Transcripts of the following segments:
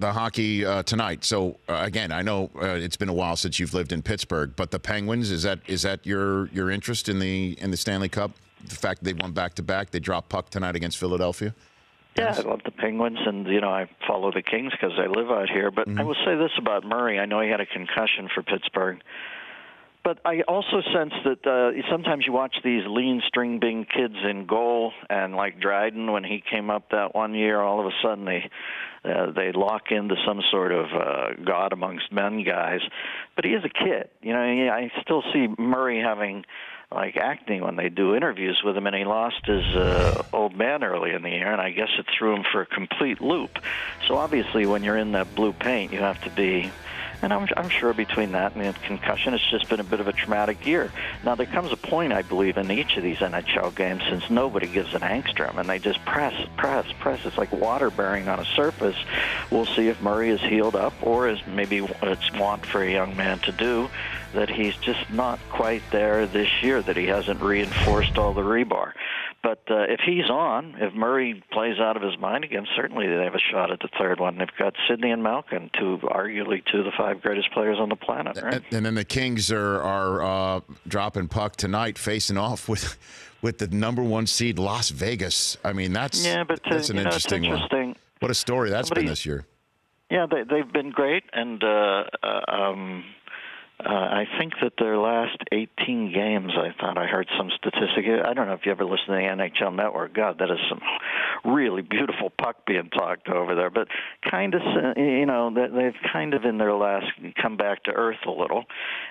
the hockey tonight. So again, I know it's been a while since you've lived in Pittsburgh, but the Penguins, is that your interest in the Stanley Cup? The fact they won back-to-back, they dropped puck tonight against Philadelphia. Yeah, I love the Penguins, and I follow the Kings because I live out here. But I will say this about Murray: I know he had a concussion for Pittsburgh. But I also sense that sometimes you watch these lean string bean kids in goal, and like Dryden, when he came up that one year, all of a sudden they lock into some sort of God amongst men guys. But he is a kid. I still see Murray having like acne when they do interviews with him, and he lost his old man early in the year, and I guess it threw him for a complete loop. So obviously when you're in that blue paint, you have to be. And I'm sure between that and the concussion, it's just been a bit of a traumatic year. Now, there comes a point, I believe, in each of these NHL games, since nobody gives an angstrom, and they just press. It's like water bearing on a surface. We'll see if Murray is healed up, or is maybe it's want for a young man to do, that he's just not quite there this year, that he hasn't reinforced all the rebar. But if he's on, if Murray plays out of his mind again, certainly they have a shot at the third one. They've got Sidney and Malkin, arguably two of the five greatest players on the planet. Right? And then the Kings are dropping puck tonight, facing off with the number one seed Las Vegas. I mean, that's an interesting one. What a story that's been this year. Yeah, they've been great, and I think that their last 18 games, I thought I heard some statistic. I don't know if you ever listen to the NHL Network. God, that is some really beautiful puck being talked over there. But kind of, they've kind of in their last come back to earth a little.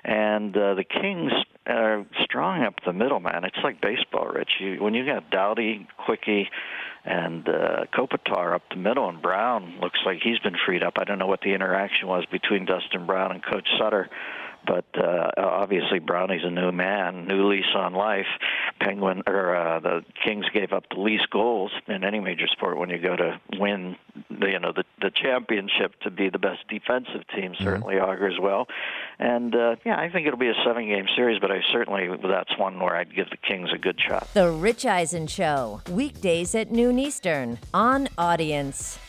And the Kings are strong up the middle, man. It's like baseball, Rich. When you got Doughty, Quickie, and Kopitar up the middle, and Brown looks like he's been freed up. I don't know what the interaction was between Dustin Brown and Coach Sutter, but obviously Brownie's a new man, new lease on life. The Kings gave up the least goals in any major sport when you go to win the championship. To be the best defensive team certainly augurs well. And I think it'll be a 7-game series, but that's one where I'd give the Kings a good shot. The Rich Eisen Show, weekdays at noon Eastern on Audience.